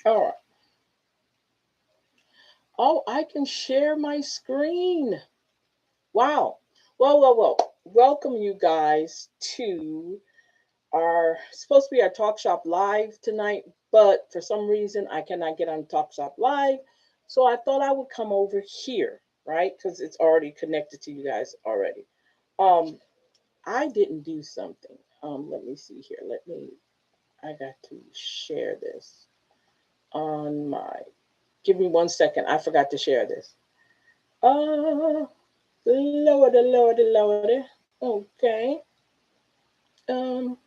All right. Oh, I can share my screen. Wow. Well. Welcome you guys to our supposed to be our Talk Shop Live tonight, but for some reason I cannot get on Talk Shop Live. So I thought I would come over here, right? Because it's already connected to you guys already. Um, I didn't do something. Let me see here. I got to share this on my, give me 1 second. I forgot to share this. Uh, Lordy. Okay. Um,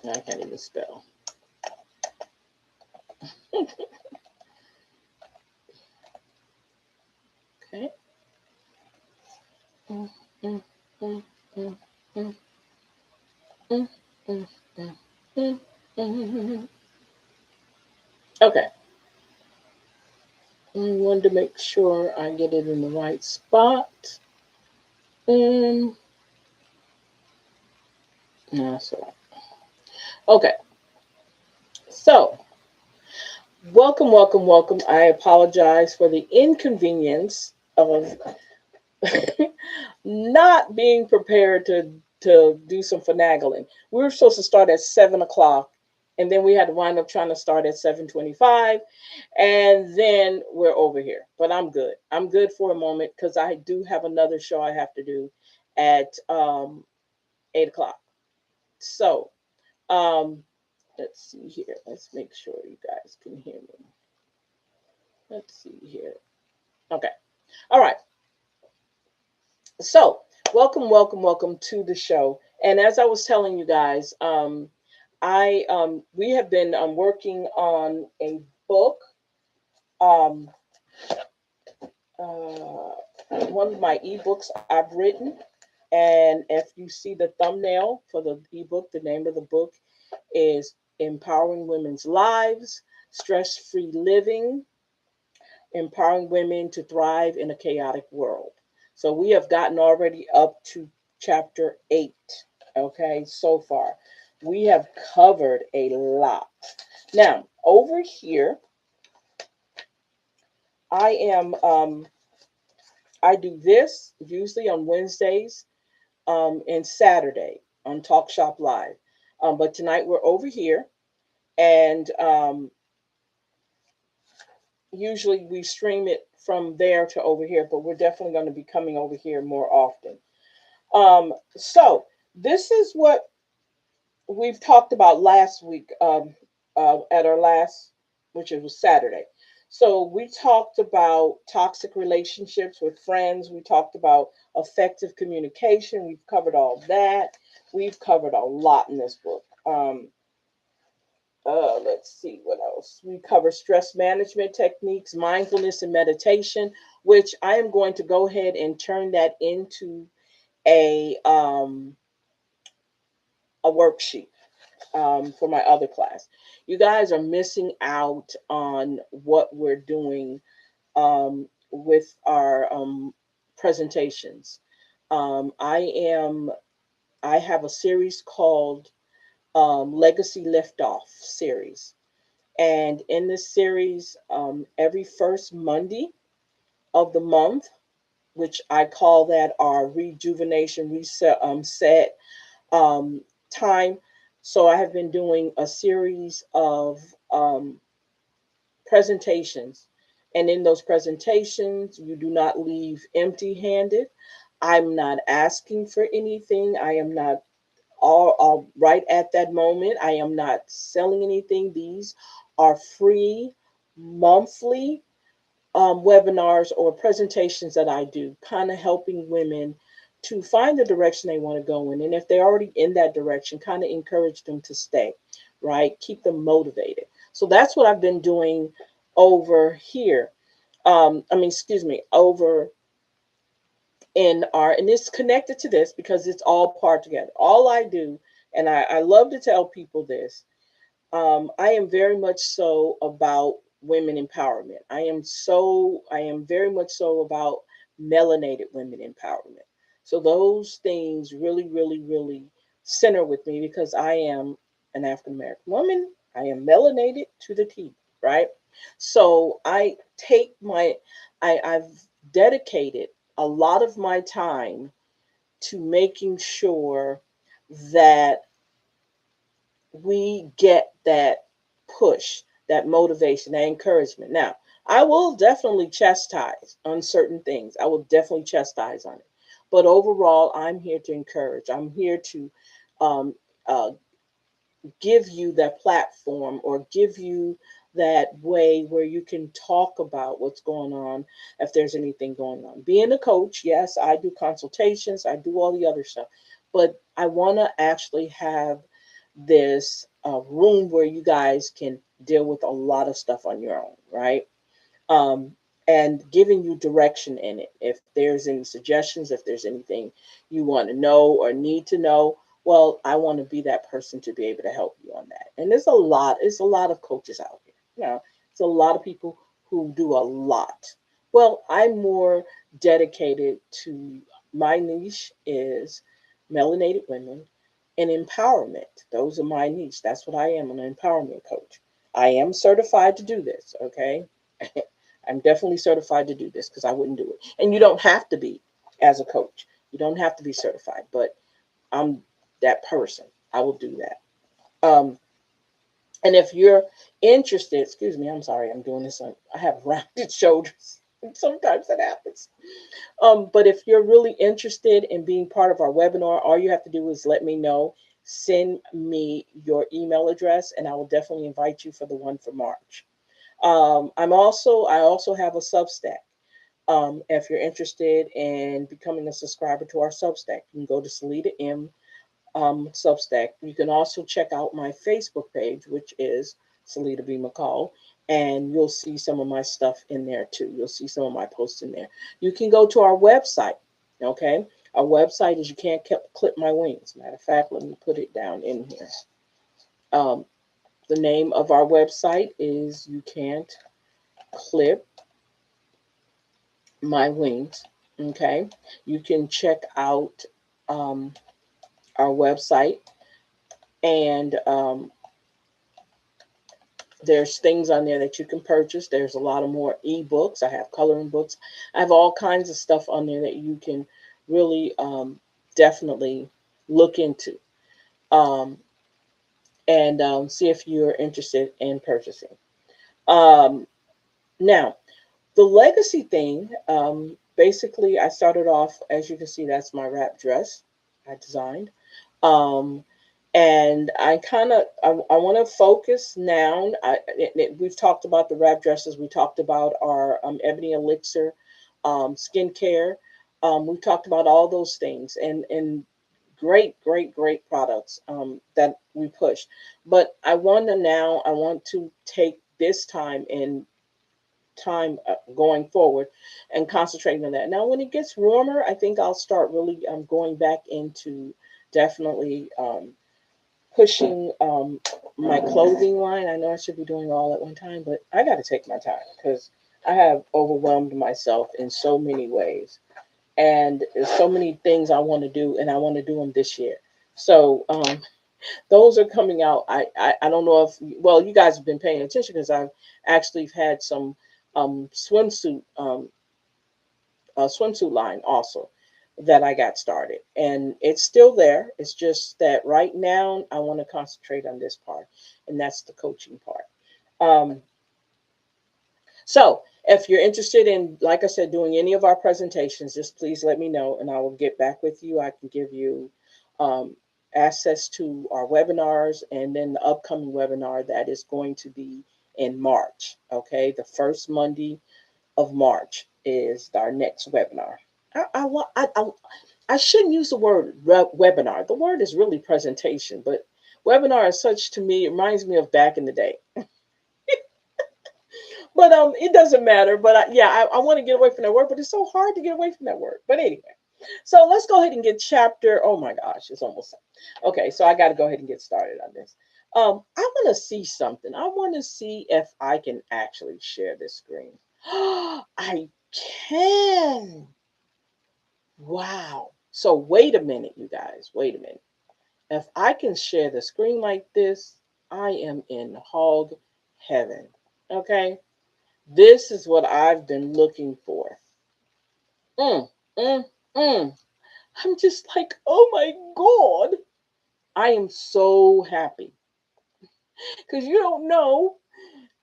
I can't even spell. Okay. Mm, mm, mm, mm, mm, mm, mm, mm, mm, mm. Okay. I wanted to make sure I get it in the right spot. Um, no, so okay. So welcome. I apologize for the inconvenience of not being prepared to do some finagling. We were supposed to start at 7 o'clock, and then we had to wind up trying to start at 7:25, and then we're over here. But I'm good. I'm good for a moment because I do have another show I have to do at 8 o'clock. So let's see here. Let's make sure you guys can hear me. Let's see here. Okay. All right. So, welcome to the show. And as I was telling you guys, I we have been working on a book. Um, One of my ebooks I've written, and if you see the thumbnail for the ebook, the name of the book is "Empowering Women's Lives: Stress-Free Living." Empowering women to thrive in a chaotic world. So we have gotten already up to chapter 8. Okay, so far we have covered a lot. Now, over here, I am I do this usually on Wednesdays and Saturday on Talk Shop Live. But tonight we're over here, and usually we stream it from there to over here, but we're definitely going to be coming over here more often. So this is what we've talked about last week at our last, which it was Saturday. So we talked about toxic relationships with friends. We talked about effective communication. We've covered all that. We've covered a lot in this book. Let's see what else. We cover stress management techniques, mindfulness and meditation, which I am going to go ahead and turn that into a a worksheet for my other class. You guys are missing out on what we're doing with our presentations. I am. I have a series called Legacy Liftoff series, and in this series, every first Monday of the month, which I call that our rejuvenation reset set time. So I have been doing a series of um, presentations. And in those presentations, you do not leave empty handed. I'm not asking for anything. I am not all right at that moment. I am not selling anything. These are free monthly webinars or presentations that I do, kind of helping women to find the direction they want to go in. And if they're already in that direction, kind of encourage them to stay, right? Keep them motivated. So that's what I've been doing over here. Excuse me, over in our, and it's connected to this because it's all part together. All I do, and I love to tell people this, I am very much so about women empowerment. I am very much so about melanated women empowerment. So those things really, really, really center with me because I am an African American woman. I am melanated to the T, right? So I've dedicated a lot of my time to making sure that we get that push, that motivation, that encouragement. Now, I will definitely chastise on certain things. I will definitely chastise on it. But overall, I'm here to encourage. I'm here to um, uh, give you that platform or give you that way where you can talk about what's going on if there's anything going on. Being a coach, yes, I do consultations, I do all the other stuff, but I want to actually have this room where you guys can deal with a lot of stuff on your own, right? um, and giving you direction in it. If there's any suggestions, if there's anything you want to know or need to know, well, I want to be that person to be able to help you on that. And it's a lot of coaches out here. You know, it's a lot of people who do a lot. Well, I'm more dedicated to my niche is melanated women and empowerment. Those are my niche. That's what I am, an empowerment coach. I am certified to do this, okay? I'm definitely certified to do this because I wouldn't do it. And you don't have to be as a coach. You don't have to be certified, but I'm that person. I will do that. And if you're interested, excuse me, I'm sorry, I'm doing this. I have rounded shoulders. Sometimes that happens. But if you're really interested in being part of our webinar, all you have to do is let me know. Send me your email address, and I will definitely invite you for the one for March. I also have a Substack. If you're interested in becoming a subscriber to our Substack, you can go to Celeta M Substack. You can also check out my Facebook page, which is Celeta B. McCall, and you'll see some of my stuff in there too. You'll see some of my posts in there. You can go to our website. Okay, our website is You Can't Clip My Wings. Matter of fact, let me put it down in here. Um, the name of our website is You Can't Clip My Wings. Okay, you can check out um, our website, and there's things on there that you can purchase. There's a lot of more ebooks. I have coloring books. I have all kinds of stuff on there that you can really definitely look into um, and see if you're interested in purchasing. Um, Now, the legacy thing, basically, I started off, as you can see, that's my wrap dress I designed. Um, and I want to focus now. We've talked about the wrap dresses. We talked about our ebony elixir skincare. We've talked about all those things and great, great, great products that we push. But I want to take this time going forward and concentrating on that. Now, when it gets warmer, I think I'll start really going back into definitely pushing my clothing line. I know I should be doing all at one time, but I got to take my time because I have overwhelmed myself in so many ways. And there's so many things I want to do, and I want to do them this year. So those are coming out. I don't know if, well, you guys have been paying attention because I've actually had some swimsuit swimsuit line also that I got started, and it's still there. It's just that right now I want to concentrate on this part, and that's the coaching part. Um, so if you're interested in, like I said, doing any of our presentations, just please let me know, and I will get back with you. I can give you um, access to our webinars, and then the upcoming webinar that is going to be in March. Okay, the first Monday of March is our next webinar. I shouldn't use the word webinar. The word is really presentation, but webinar as such to me, it reminds me of back in the day. But it doesn't matter. But I want to get away from that word, but it's so hard to get away from that word. But anyway, so let's go ahead and get chapter. Oh my gosh, it's almost okay. So I got to go ahead and get started on this. I want to see something. I want to see if I can actually share this screen. I can. Wow. So wait a minute, you guys. Wait a minute. If I can share the screen like this, I am in hog heaven. Okay? This is what I've been looking for. Mm, mm, mm. I'm just like, oh my God. I am so happy. Because you don't know,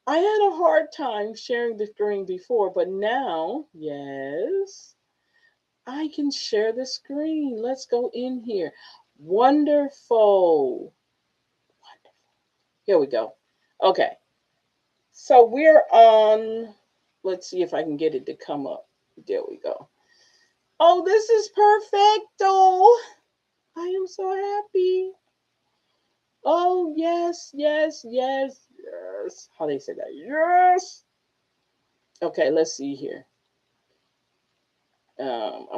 I had a hard time sharing the screen before, but now, yes, I can share the screen. Let's go in here. Wonderful. Here we go. Okay. So we're on, let's see if I can get it to come up. There we go. Oh, this is perfecto. I am so happy. Oh, yes, yes, yes, yes. How they say that? Yes. Okay, let's see here.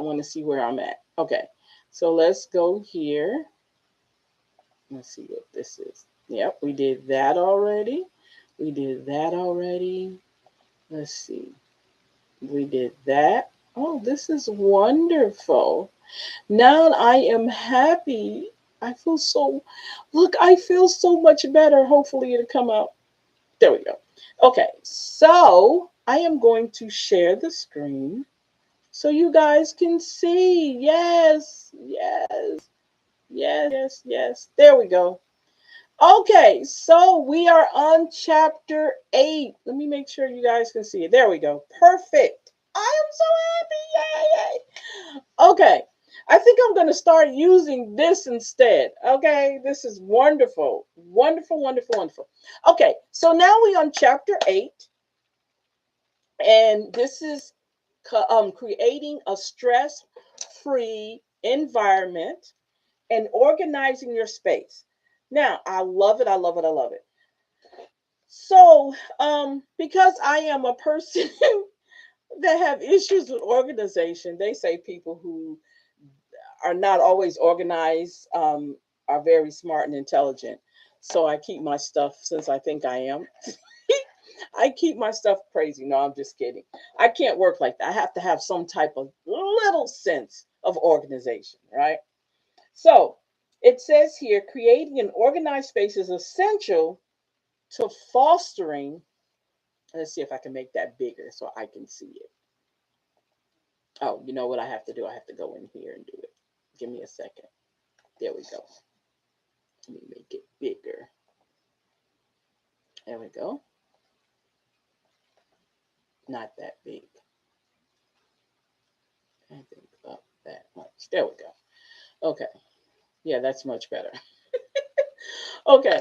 I want to see where I'm at. Okay, so let's go here. Let's see what this is. Yep, we did that already. We did that already. Let's see. We did that. Oh, this is wonderful. Now I am happy. I feel so, look, I feel so much better. Hopefully it'll come out. There we go. Okay, so I am going to share the screen so you guys can see. Yes, yes, yes, yes, yes. There we go. Okay, so we are on chapter 8. Let me make sure you guys can see it. There we go. Perfect. I am so happy. Yay, yay. Okay, I think I'm going to start using this instead. Okay, this is wonderful. Wonderful, wonderful, wonderful. Okay, so now we're on chapter 8, and this is creating a stress free environment and organizing your space. Now, I love it. I love it. I love it. So, because I am a person that have issues with organization, they say people who are not always organized are very smart and intelligent. So I keep my stuff, since I think I am. I keep my stuff crazy. No, I'm just kidding. I can't work like that. I have to have some type of little sense of organization, right? So it says here, creating an organized space is essential to fostering. Let's see if I can make that bigger so I can see it. Oh, you know what I have to do? I have to go in here and do it. Give me a second. There we go. Let me make it bigger. There we go. Not that big. I think up that much. There we go. Okay. Yeah, that's much better. Okay.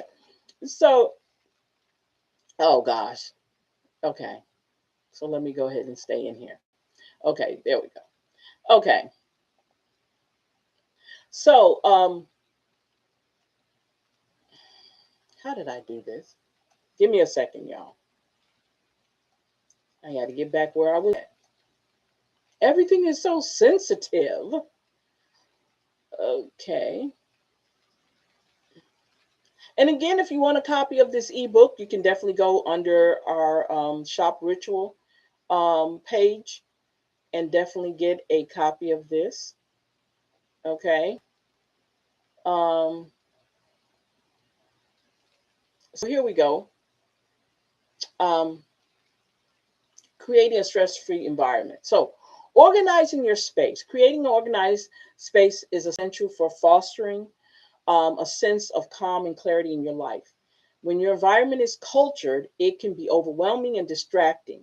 So, oh gosh. Okay. So let me go ahead and stay in here. Okay, there we go. Okay. So, how did I do this? Give me a second, y'all. I got to get back where I was at. Everything is so sensitive. Okay. And again, if you want a copy of this ebook, you can definitely go under our shop ritual page and definitely get a copy of this. Okay. Um, so here we go. Um, Creating a stress-free environment. So, organizing your space. Creating an organized space is essential for fostering a sense of calm and clarity in your life. When your environment is cultured, it can be overwhelming and distracting,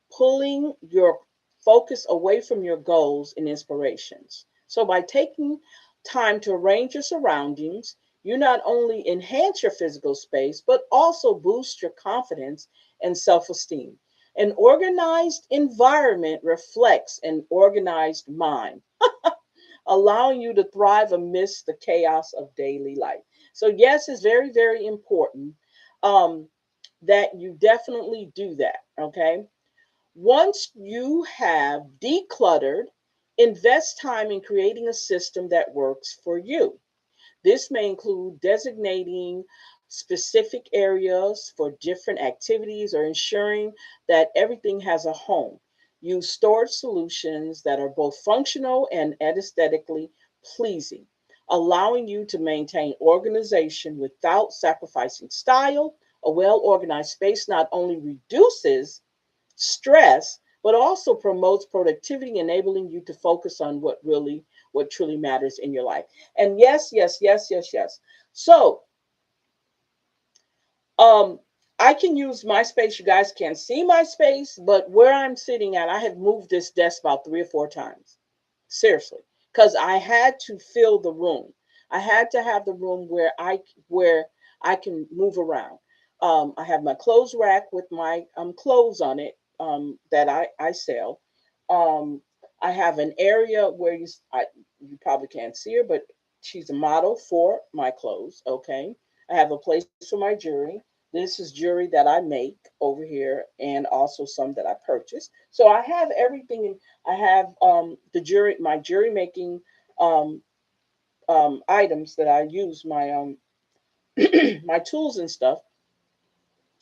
pulling your focus away from your goals and inspirations. So, by taking time to arrange your surroundings, you not only enhance your physical space, but also boost your confidence and self esteem. An organized environment reflects an organized mind, allowing you to thrive amidst the chaos of daily life. So, yes, it's very, very important um, that you definitely do that. Okay. Once you have decluttered, invest time in creating a system that works for you. This may include designating specific areas for different activities, or ensuring that everything has a home. Use storage solutions that are both functional and aesthetically pleasing, allowing you to maintain organization without sacrificing style. A well organized space not only reduces stress, but also promotes productivity, enabling you to focus on what truly matters in your life. And yes, yes, yes, yes, yes. So um, I can use my space. You guys can't see my space, but where I'm sitting at, I have moved this desk about 3 or 4 times. Seriously, because I had to fill the room. I had to have the room where I can move around. I have my clothes rack with my clothes on it that I sell. Um, I have an area where you probably can't see her, but she's a model for my clothes. Okay, I have a place for my jewelry. This is jewelry that I make over here, and also some that I purchase. So I have everything. I have my jewelry making um, items that I use, my my tools and stuff,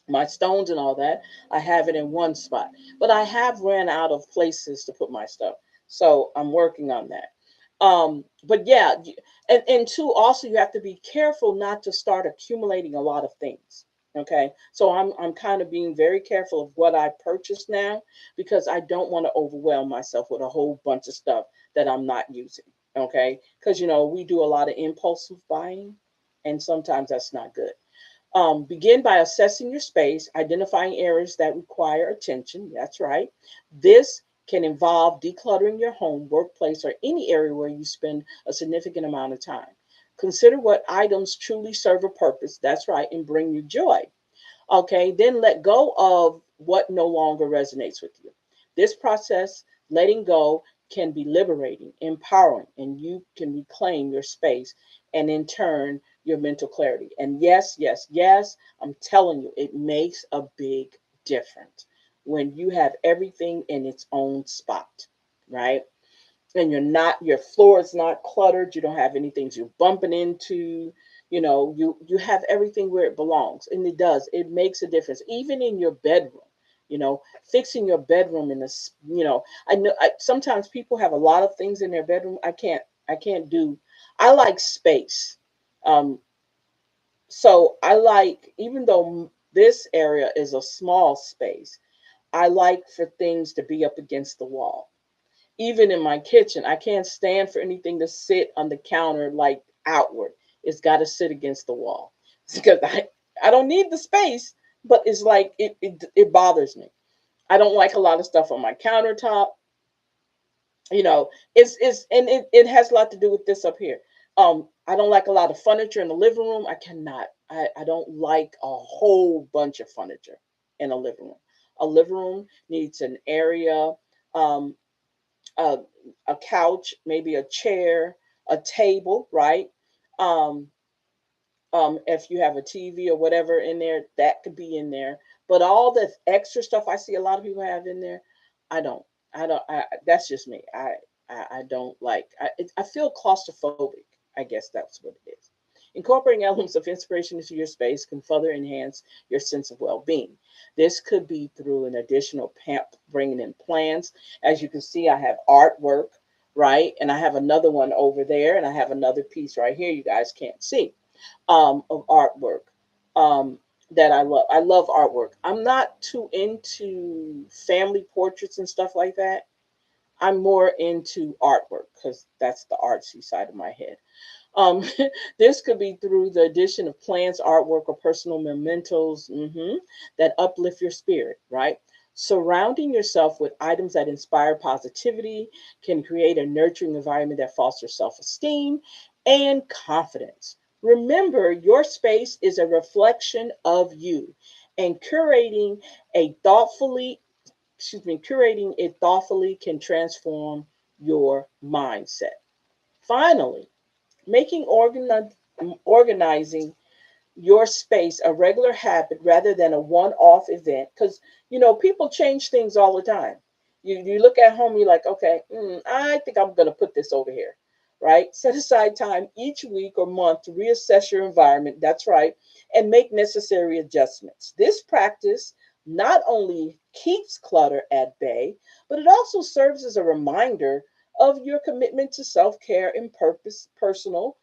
my stones and all that. I have it in one spot, but I have ran out of places to put my stuff. So I'm working on that. But yeah, and two, also you have to be careful not to start accumulating a lot of things. Okay, so I'm kind of being very careful of what I purchase now, because I don't want to overwhelm myself with a whole bunch of stuff that I'm not using. Okay, because we do a lot of impulsive buying, and sometimes that's not good. Begin by assessing your space, identifying areas that require attention. That's right. This can involve decluttering your home, workplace, or any area where you spend a significant amount of time. Consider what items truly serve a purpose. That's right, and bring you joy. Okay, then let go of what no longer resonates with you. This process, letting go, can be liberating, empowering, and you can reclaim your space and in turn your mental clarity. And yes, yes, yes, I'm telling you, it makes a big difference when you have everything in its own spot, right? And your floor is not cluttered, you don't have anything you're bumping into, you have everything where it belongs, and it makes a difference even in your bedroom. Fixing your bedroom in this, I know sometimes people have a lot of things in their bedroom. I can't do. I like space. Um so I like, even though this area is a small space, I like for things to be up against the wall. Even in my kitchen, I can't stand for anything to sit on the counter like outward. It's got to sit against the wall. It's because I don't need the space, but it's like it bothers me. I don't like a lot of stuff on my countertop. It's and it has a lot to do with this up here. I don't like a lot of furniture in the living room. I don't like a whole bunch of furniture in a living room. A living room needs an area, um, a, a couch, maybe a chair, a table, right? Um, if you have a TV or whatever in there, that could be in there. But all the extra stuff I see a lot of people have in there, I don't. I don't. That's just me. I don't like. I feel claustrophobic. I guess that's what it is. Incorporating elements of inspiration into your space can further enhance your sense of well-being. This could be through an additional bringing in plants. As you can see, I have artwork, right? And I have another one over there, and I have another piece right here. You guys can't see of artwork that I love. I love artwork. I'm not too into family portraits and stuff like that. I'm more into artwork because that's the artsy side of my head. Um, this could be through the addition of plants, artwork, or personal mementos that uplift your spirit, right? Surrounding yourself with items that inspire positivity can create a nurturing environment that fosters self esteem and confidence. Remember, your space is a reflection of you, and a thoughtfully, curating it thoughtfully can transform your mindset. Finally, making organizing your space a regular habit rather than a one-off event, because people change things all the time. You look at home, you're like, okay, I think I'm going to put this over here, right? Set aside time each week or month to reassess your environment. That's right. And make necessary adjustments. This practice not only keeps clutter at bay, but it also serves as a reminder of your commitment to self care and personal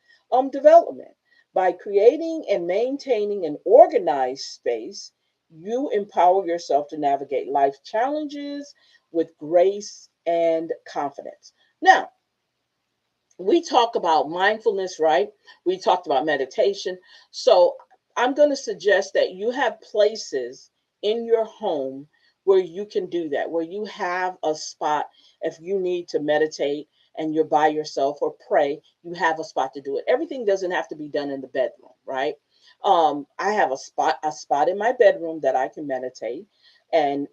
development. By creating and maintaining an organized space, you empower yourself to navigate life challenges with grace and confidence. Now, we talk about mindfulness, right? We talked about meditation. So I'm going to suggest that you have places in your home where you can do that, where you have a spot if you need to meditate and you're by yourself or pray, you have a spot to do it. Everything doesn't have to be done in the bedroom, right? I have a spot in my bedroom that I can meditate and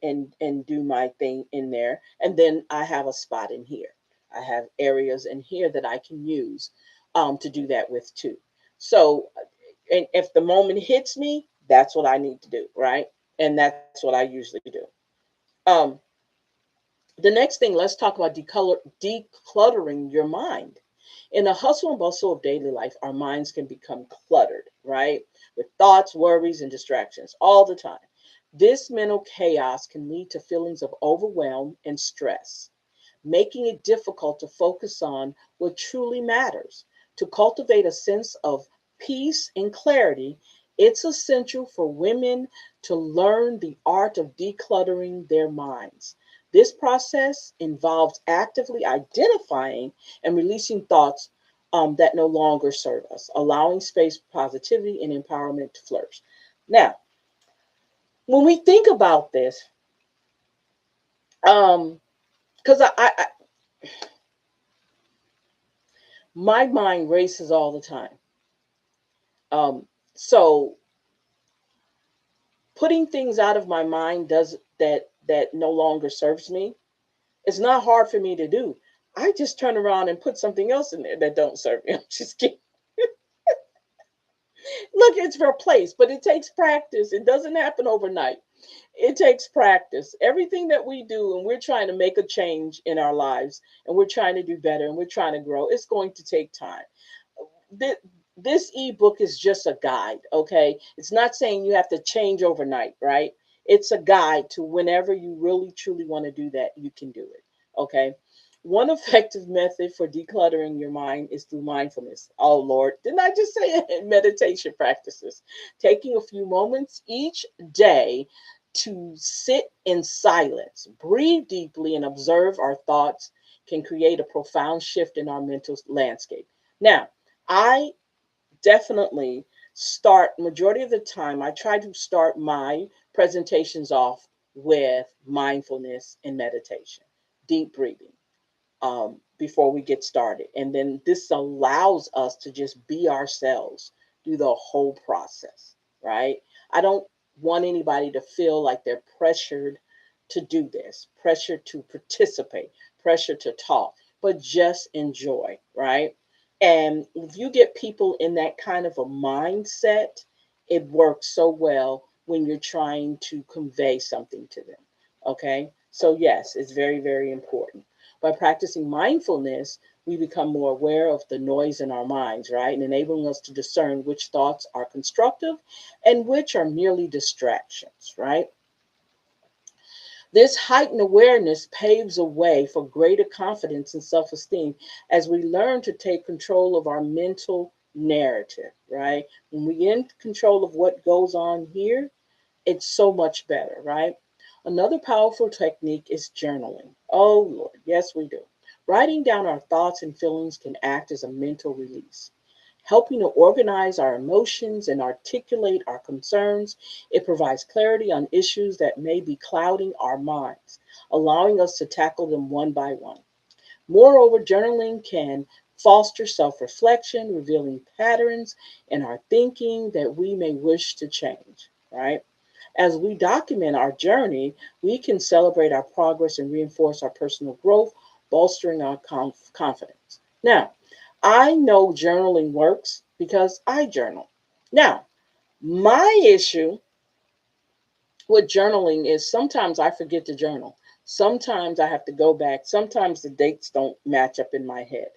do my thing in there, and then I have a spot in here. I have areas in here that I can use to do that with too. So, and if the moment hits me, that's what I need to do, right? And that's what I usually do. Um, the next thing, let's talk about decluttering your mind. In the hustle and bustle of daily life, our minds can become cluttered, right? With thoughts, worries, and distractions all the time. This mental chaos can lead to feelings of overwhelm and stress, making it difficult to focus on what truly matters. To cultivate a sense of peace and clarity, it's essential for women to learn the art of decluttering their minds. This process involves actively identifying and releasing thoughts that no longer serve us, allowing space for positivity and empowerment to flourish. Now, when we think about this, because my mind races all the time. So putting things out of my mind does that no longer serves me. It's not hard for me to do. I just turn around and put something else in there that don't serve me. I'm just kidding. Look, it's replaced, but it takes practice. It doesn't happen overnight. It takes practice. Everything that we do, and we're trying to make a change in our lives, and we're trying to do better, and we're trying to grow, it's going to take time. This ebook is just a guide, okay? It's not saying you have to change overnight, right? It's a guide to whenever you really truly want to do that, you can do it, okay? One effective method for decluttering your mind is through mindfulness. Oh Lord, didn't I just say it? Meditation practices. Taking a few moments each day to sit in silence, breathe deeply, and observe our thoughts can create a profound shift in our mental landscape. Now, I definitely start majority of the time I try to start my presentations off with mindfulness and meditation, deep breathing, before we get started, and then this allows us to just be ourselves through the whole process, right? I don't want anybody to feel like they're pressured to do this, pressure to participate, pressure to talk, but just enjoy, right? And if you get people in that kind of a mindset, it works so well when you're trying to convey something to them. Okay. So, yes, it's very, very important. By practicing mindfulness, we become more aware of the noise in our minds, right? And enabling us to discern which thoughts are constructive and which are merely distractions, right? This heightened awareness paves a way for greater confidence and self esteem as we learn to take control of our mental narrative, right? When we in control of what goes on here, it's so much better, right? Another powerful technique is journaling. Oh, Lord, yes, we do. Writing down our thoughts and feelings can act as a mental release, helping to organize our emotions and articulate our concerns. It provides clarity on issues that may be clouding our minds, allowing us to tackle them one by one. Moreover, journaling can foster self reflection, revealing patterns in our thinking that we may wish to change, right? As we document our journey, we can celebrate our progress and reinforce our personal growth, bolstering our confidence. Now, I know journaling works because I journal. Now, my issue with journaling is sometimes I forget to journal. Sometimes I have to go back. Sometimes the dates don't match up in my head.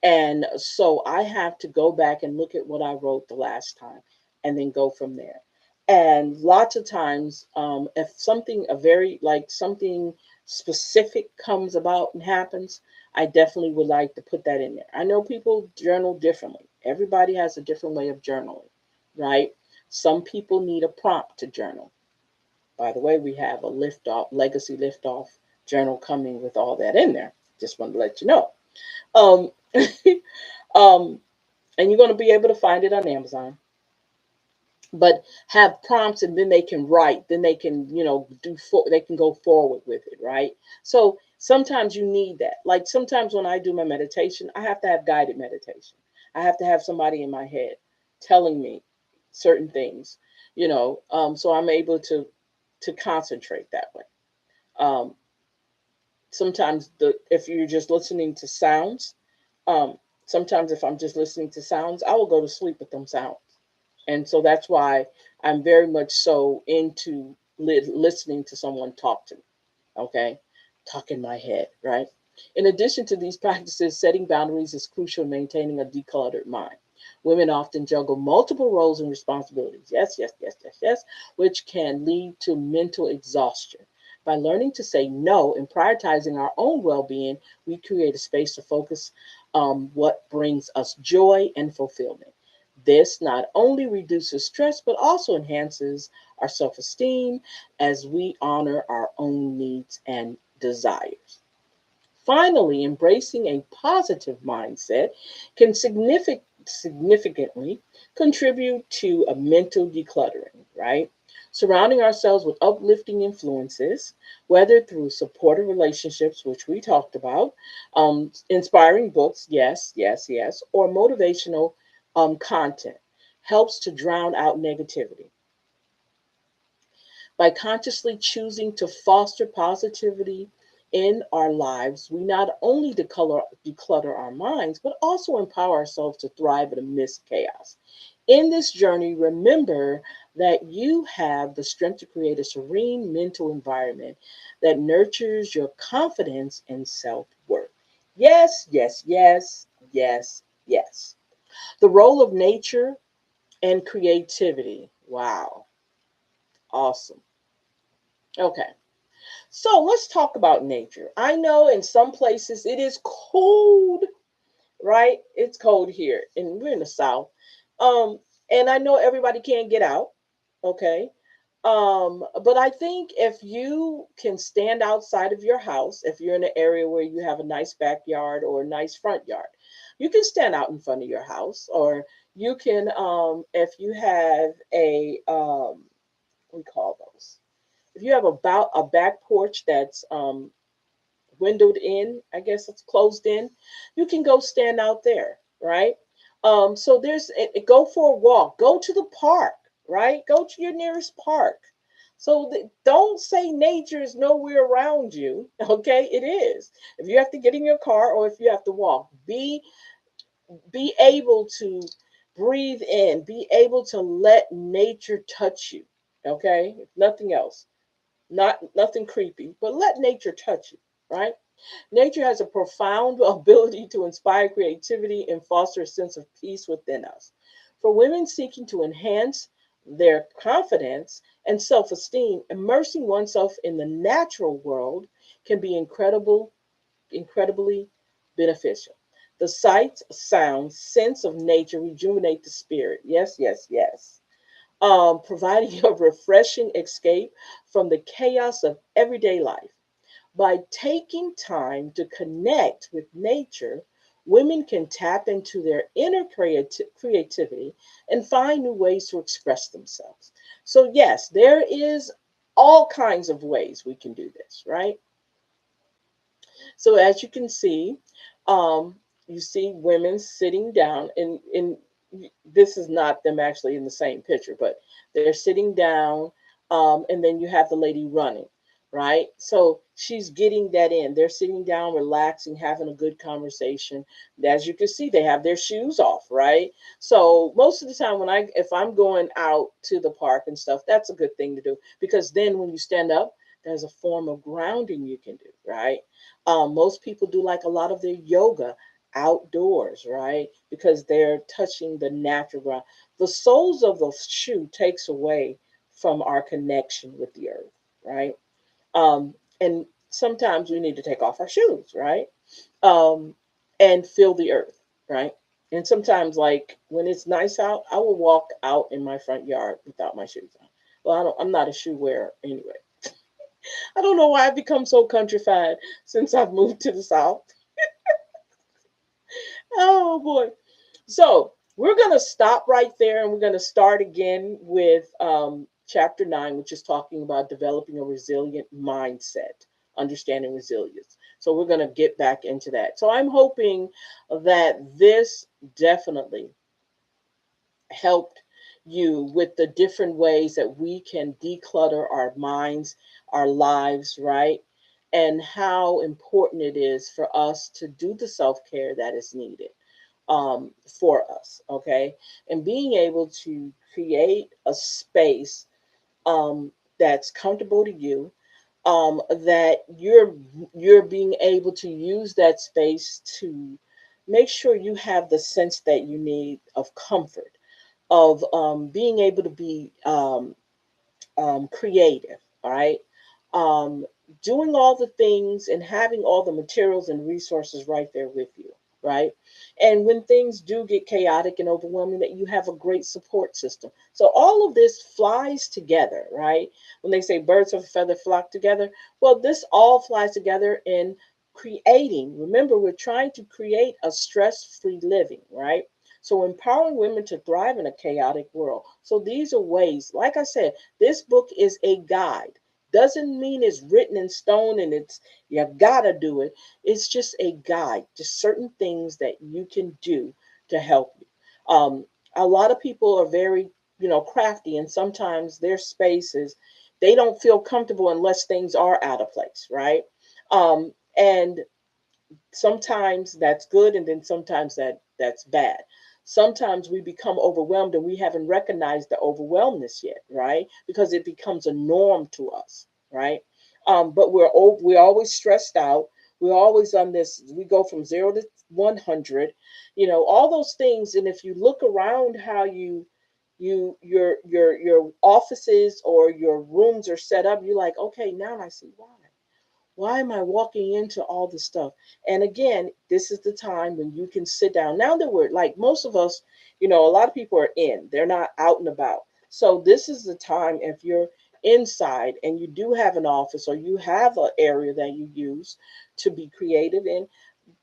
And so I have to go back and look at what I wrote the last time and then go from there. And lots of times, if something, a very like something specific comes about and happens, I definitely would like to put that in there. I know people journal differently. Everybody has a different way of journaling, right? Some people need a prompt to journal. By the way, we have a liftoff, legacy liftoff journal coming with all that in there. Just wanted to let you know. Um, um, and you're going to be able to find it on Amazon. But have prompts, and then they can write. Then they can, they can go forward with it, right? So sometimes you need that. Like sometimes when I do my meditation, I have to have guided meditation. I have to have somebody in my head telling me certain things, so I'm able to concentrate that way. Um, Sometimes if you're just listening to sounds, um, sometimes if I'm just listening to sounds, I will go to sleep with them sounds. And so that's why I'm very much so into listening to someone talk to me. Okay, talk in my head, right? In addition to these practices, setting boundaries is crucial in maintaining a decluttered mind. Women often juggle multiple roles and responsibilities. Yes, yes, yes, yes, yes, which can lead to mental exhaustion. By learning to say no and prioritizing our own well being, we create a space to focus on what brings us joy and fulfillment. This not only reduces stress, but also enhances our self esteem as we honor our own needs and desires. Finally, embracing a positive mindset can significantly contribute to a mental decluttering, right? Surrounding ourselves with uplifting influences, whether through supportive relationships, which we talked about, inspiring books, yes, yes, yes, or motivational content, helps to drown out negativity. By consciously choosing to foster positivity in our lives, we not only declutter our minds, but also empower ourselves to thrive amidst chaos. In this journey, remember that you have the strength to create a serene mental environment that nurtures your confidence and self worth. Yes, yes, yes, yes, yes. The role of nature and creativity. Wow, awesome. Okay. So let's talk about nature. I know in some places it is cold, right? It's cold here, and we're in the South. Um, and I know everybody can't get out, okay? But I think if you can stand outside of your house, if you're in an area where you have a nice backyard or a nice front yard, you can stand out in front of your house, or you can, if you have what do we call those? If you have about a back porch that's windowed in, I guess it's closed in, you can go stand out there, right? So go for a walk, go to the park, right? Go to your nearest park. So don't say nature is nowhere around you. Okay, it is. If you have to get in your car or if you have to walk, be able to breathe in, be able to let nature touch you. Okay, if nothing else, not nothing creepy, but let nature touch you, right? Nature has a profound ability to inspire creativity and foster a sense of peace within us. For women seeking to enhance their confidence and self esteem, immersing oneself in the natural world can be incredibly beneficial. The sight, sound, sense of nature rejuvenate the spirit. Yes, yes, yes. Providing a refreshing escape from the chaos of everyday life. By taking time to connect with nature, women can tap into their inner creativity and find new ways to express themselves. So, yes, there is all kinds of ways we can do this, right? So, as you can see, you see women sitting down, and this is not them actually in the same picture, but they're sitting down, and then you have the lady running, right? So she's getting that in. They're sitting down, relaxing, having a good conversation. As you can see, they have their shoes off, right? So most of the time, if I'm going out to the park and stuff, that's a good thing to do because then when you stand up, there's a form of grounding you can do, right? Most people do like a lot of their yoga outdoors, right? Because they're touching the natural ground. The soles of the shoe takes away from our connection with the earth, right? And sometimes we need to take off our shoes, right? um, and feel the earth, right? And sometimes, like when it's nice out, I will walk out in my front yard without my shoes on. Well, I'm not a shoe wearer anyway. I don't know why I've become so countrified since I've moved to the South. Oh boy. So we're going to stop right there and we're going to start again with chapter 9, which is talking about developing a resilient mindset, understanding resilience. So we're going to get back into that. So I'm hoping that this definitely helped you with the different ways that we can declutter our minds, our lives, right? And how important it is for us to do the self care that is needed for us, okay? And being able to create a space that's comfortable to you, that you're being able to use that space to make sure you have the sense that you need of comfort, of being able to be creative, all right? Um, Doing all the things and having all the materials and resources right there with you, right? And when things do get chaotic and overwhelming, that you have a great support system. So all of this flies together, right? When they say birds of a feather flock together, well, this all flies together in creating. Remember, we're trying to create a stress-free living, right? So empowering women to thrive in a chaotic world. So these are ways, like I said, this book is a guide. Doesn't mean it's written in stone and it's you gotta do it. It's just a guide, just certain things that you can do to help you. A lot of people are very, crafty, and sometimes their spaces they don't feel comfortable unless things are out of place, right? And sometimes that's good and then sometimes that's bad. Sometimes we become overwhelmed and we haven't recognized the overwhelmness yet, right? Because it becomes a norm to us, right? But we're always stressed out. We're always on this. We go from 0 to 100, all those things. And if you look around how your offices or your rooms are set up, you're like, okay, now I see why. Why am I walking into all this stuff? And again, this is the time when you can sit down. Now that we're like most of us, a lot of people are in, they're not out and about. So this is the time if you're inside and you do have an office or you have an area that you use to be creative in,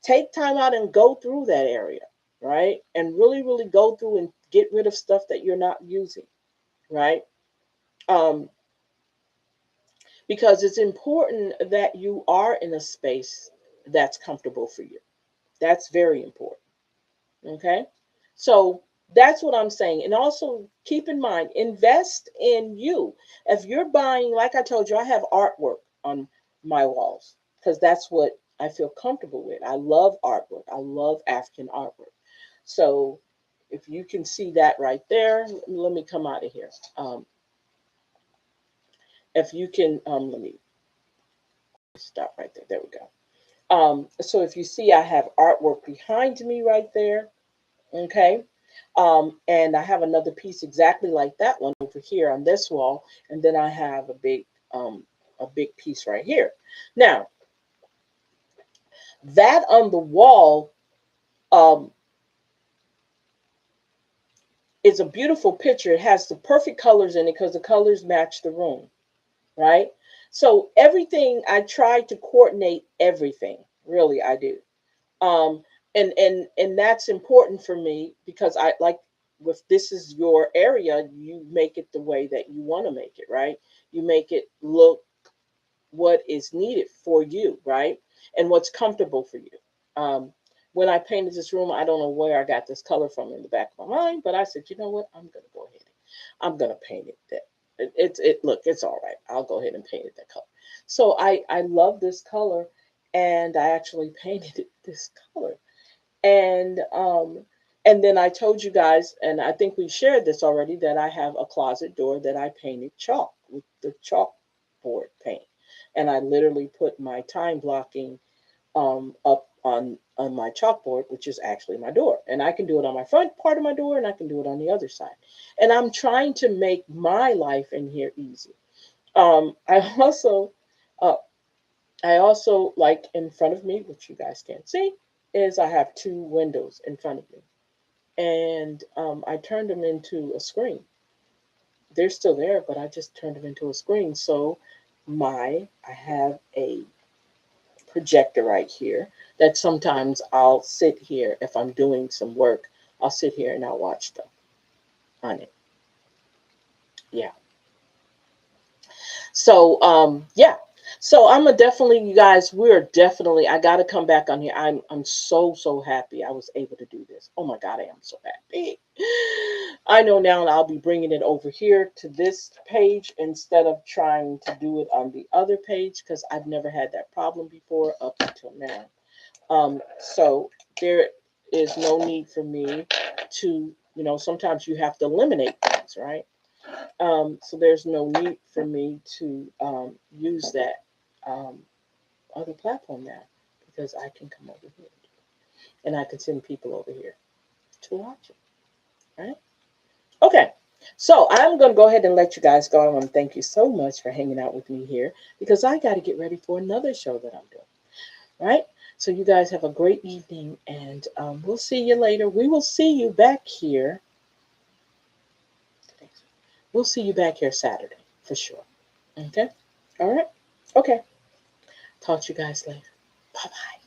take time out and go through that area, right? And really, really go through and get rid of stuff that you're not using, right? Um, because it's important that you are in a space that's comfortable for you. That's very important. Okay. So that's what I'm saying. And also keep in mind, invest in you. If you're buying, like I told you, I have artwork on my walls because that's what I feel comfortable with. I love artwork, I love African artwork. So if you can see that right there, let me come out of here. If you can, let me stop right there. There we go. So if you see, I have artwork behind me right there. Okay. And I have another piece exactly like that one over here on this wall. And then I have a big piece right here. Now, that on the wall, um, is a beautiful picture. It has the perfect colors in it because the colors match the room, right? So everything, I try to coordinate everything. Really, I do. um and that's important for me because I like, if this is your area, you make it the way that you want to make it, right? You make it look what is needed for you, right? And what's comfortable for you. When I painted this room, I don't know where I got this color from in the back of my mind, but I said, you know what, I'm gonna go ahead, I'm gonna paint it that look, it's all right, I'll go ahead and paint it that color. So I love this color, and I actually painted it this color. And then I told you guys, and I think we shared this already, that I have a closet door that I painted chalk with the chalkboard paint. And I literally put my time blocking up on my chalkboard, which is actually my door. And I can do it on my front part of my door, and I can do it on the other side. And I'm trying to make my life in here easy. I also, uh, I also like in front of me, which you guys can't see, is I have two windows in front of me, and I turned them into a screen. They're still there, but I just turned them into a screen. So I have a projector right here that sometimes I'll sit here if I'm doing some work. I'll sit here and I'll watch them on it. Yeah. So yeah. So I'm a definitely, you guys, we're definitely, I gotta come back on here. I'm so happy I was able to do this. Oh my God, I am so happy. I know now I'll be bringing it over here to this page instead of trying to do it on the other page, because I've never had that problem before up until now. So there is no need for me to, sometimes you have to eliminate things, right? So there's no need for me to use that um, other platform now, because I can come over here and I can send people over here to watch it, right? Okay. So I'm going to go ahead and let you guys go. I want to thank you so much for hanging out with me here, because I got to get ready for another show that I'm doing. Right? So you guys have a great evening, and we'll see you later. We will see you back here. We'll see you back here Saturday for sure. Okay? All right? Okay. Talk to you guys later. Bye bye.